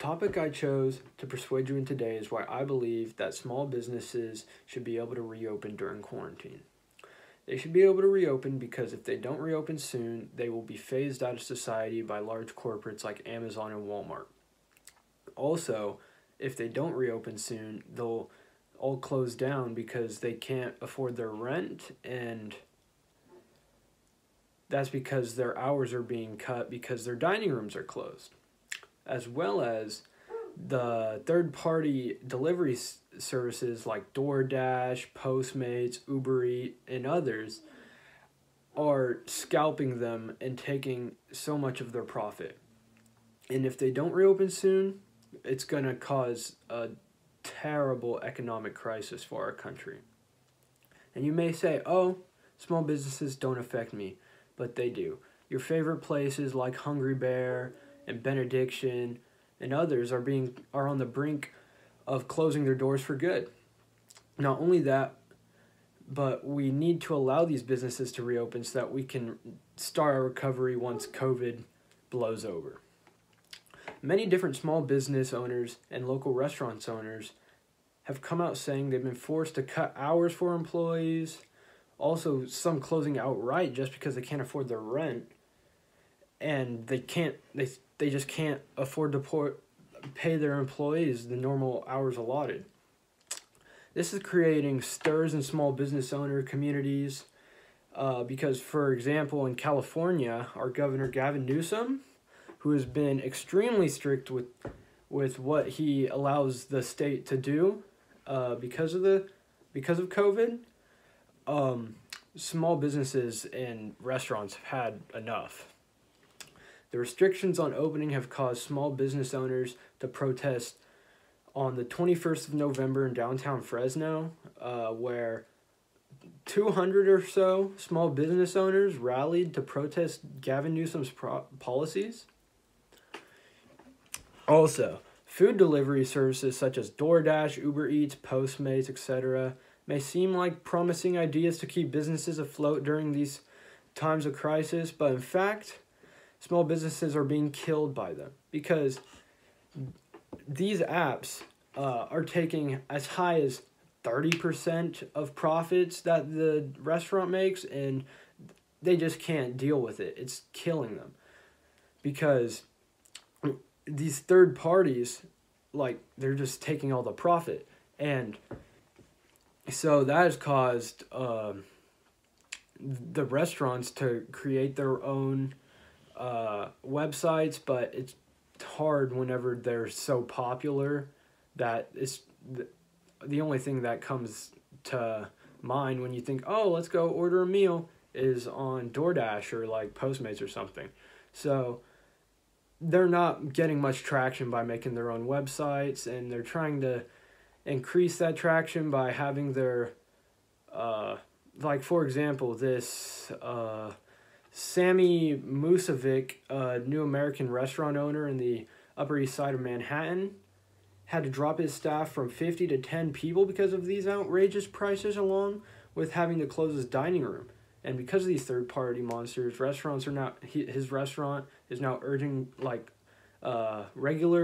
topic I chose to persuade you in today is why I believe that small businesses should be able to reopen during quarantine. They should be able to reopen because if they don't reopen soon, they will be phased out of society by large corporates like Amazon and Walmart. Also, if they don't reopen soon, they'll all close down because they can't afford their rent, and that's because their hours are being cut because their dining rooms are closed. As well as the third-party delivery services like DoorDash, Postmates, Uber Eats, and others are scalping them and taking so much of their profit. And if they don't reopen soon, it's going to cause a terrible economic crisis for our country. And you may say, oh, small businesses don't affect me, but they do. Your favorite places like Hungry Bear and Benediction and others are on the brink of closing their doors for good. Not only that, but we need to allow these businesses to reopen so that we can start our recovery once COVID blows over. Many different small business owners and local restaurants owners have come out saying they've been forced to cut hours for employees, also some closing outright just because they can't afford their rent, and they just can't afford to pay their employees the normal hours allotted. This is creating stirs in small business owner communities because, for example, in California, our Governor Gavin Newsom, who has been extremely strict with what he allows the state to do because of COVID, small businesses and restaurants have had enough. The restrictions on opening have caused small business owners to protest on the 21st of November in downtown Fresno, where 200 or so small business owners rallied to protest Gavin Newsom's policies. Also, food delivery services such as DoorDash, Uber Eats, Postmates, etc. may seem like promising ideas to keep businesses afloat during these times of crisis, but in fact, small businesses are being killed by them because these apps are taking as high as 30% of profits that the restaurant makes, and they just can't deal with it. It's killing them because these third parties, they're just taking all the profit. And so that has caused the restaurants to create their own websites, but it's hard whenever they're so popular that it's the only thing that comes to mind when you think, oh, let's go order a meal, is on DoorDash or Postmates or something. So they're not getting much traction by making their own websites, and they're trying to increase that traction by having their for example, this Sammy Musovic, a new American restaurant owner in the Upper East Side of Manhattan, had to drop his staff from 50 to 10 people because of these outrageous prices, along with having to close his dining room. And because of these third-party monsters, his restaurant is now urging regular